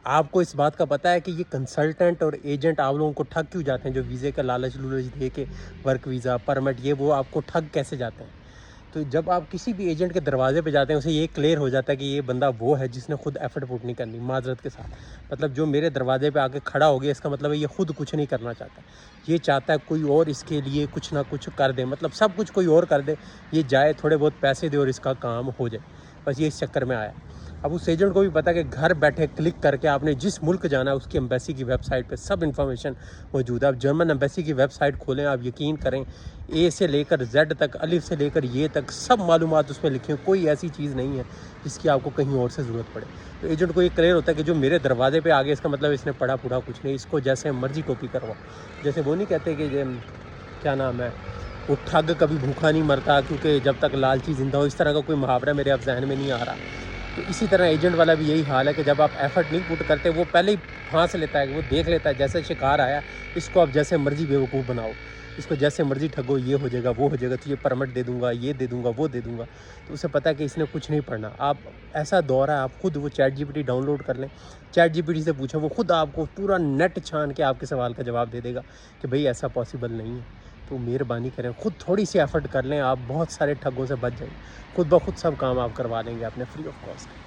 آپ کو اس بات کا پتہ ہے کہ یہ کنسلٹنٹ اور ایجنٹ آپ لوگوں کو ٹھگ کیوں جاتے ہیں؟ جو ویزے کا لالچ دے کے ورک ویزا پرمٹ یہ وہ آپ کو ٹھگ کیسے جاتے ہیں؟ تو جب آپ کسی بھی ایجنٹ کے دروازے پہ جاتے ہیں اسے یہ کلیئر ہو جاتا ہے کہ یہ بندہ وہ ہے جس نے خود ایفرٹ پٹ نہیں کرنی معذرت کے ساتھ، مطلب جو میرے دروازے پہ آ کے کھڑا ہو گیا اس کا مطلب ہے یہ خود کچھ نہیں کرنا چاہتا، یہ چاہتا ہے کوئی اور اس کے لیے کچھ نہ کچھ کر دے، مطلب سب کچھ کوئی اور کر دے، یہ جائے تھوڑے بہت پیسے دے اور اس کا کام ہو جائے، بس یہ اس چکر میں آیا۔ اب اس ایجنٹ کو بھی پتا کہ گھر بیٹھے کلک کر کے آپ نے جس ملک جانا ہے اس کی ایمبیسی کی ویب سائٹ پہ سب انفارمیشن موجود ہے۔ آپ جرمن ایمبیسی کی ویب سائٹ کھولیں، آپ یقین کریں اے سے لے کر زیڈ تک، الف سے لے کر یہ تک سب معلومات اس میں لکھی ہیں، کوئی ایسی چیز نہیں ہے جس کی آپ کو کہیں اور سے ضرورت پڑے۔ تو ایجنٹ کو یہ کلیئر ہوتا ہے کہ جو میرے دروازے پہ آگے اس کا مطلب اس نے پڑھا پوڑھا کچھ نہیں، اس کو جیسے مرضی کاپی کرواؤ۔ جیسے وہ نہیں کہتے کہ کیا نام ہے وہ ٹھگ کبھی بھوکا نہیں مرتا کیونکہ جب تک لالچی زندہ ہو، اس طرح کا کوئی محاورہ میرے اب ذہن میں نہیں آ رہا۔ تو اسی طرح ایجنٹ والا بھی یہی حال ہے کہ جب آپ ایفرٹ نہیں پٹ کرتے وہ پہلے ہی پھانس لیتا ہے، کہ وہ دیکھ لیتا ہے جیسے شکار آیا اس کو آپ جیسے مرضی بیوقوف بناؤ، اس کو جیسے مرضی ٹھگو، یہ ہو جائے گا وہ ہو جائے گا، تو یہ پرمٹ دے دوں گا، یہ دے دوں گا، وہ دے دوں گا۔ تو اسے پتہ ہے کہ اس نے کچھ نہیں پڑھنا۔ آپ ایسا دور ہے، آپ خود وہ chat G P T download کر لیں، چیٹ جی پی ٹی سے پوچھیں، وہ خود آپ کو پورا نیٹ چھان کے آپ کے سوال کا جواب دے دے گا کہ بھئی ایسا پاسبل نہیں ہے۔ تو مہربانی کریں، خود تھوڑی سی ایفرٹ کر لیں، آپ بہت سارے ٹھگوں سے بچ جائیں، خود بخود سب کام آپ کروا لیں گے اپنے فری آف کاسٹ۔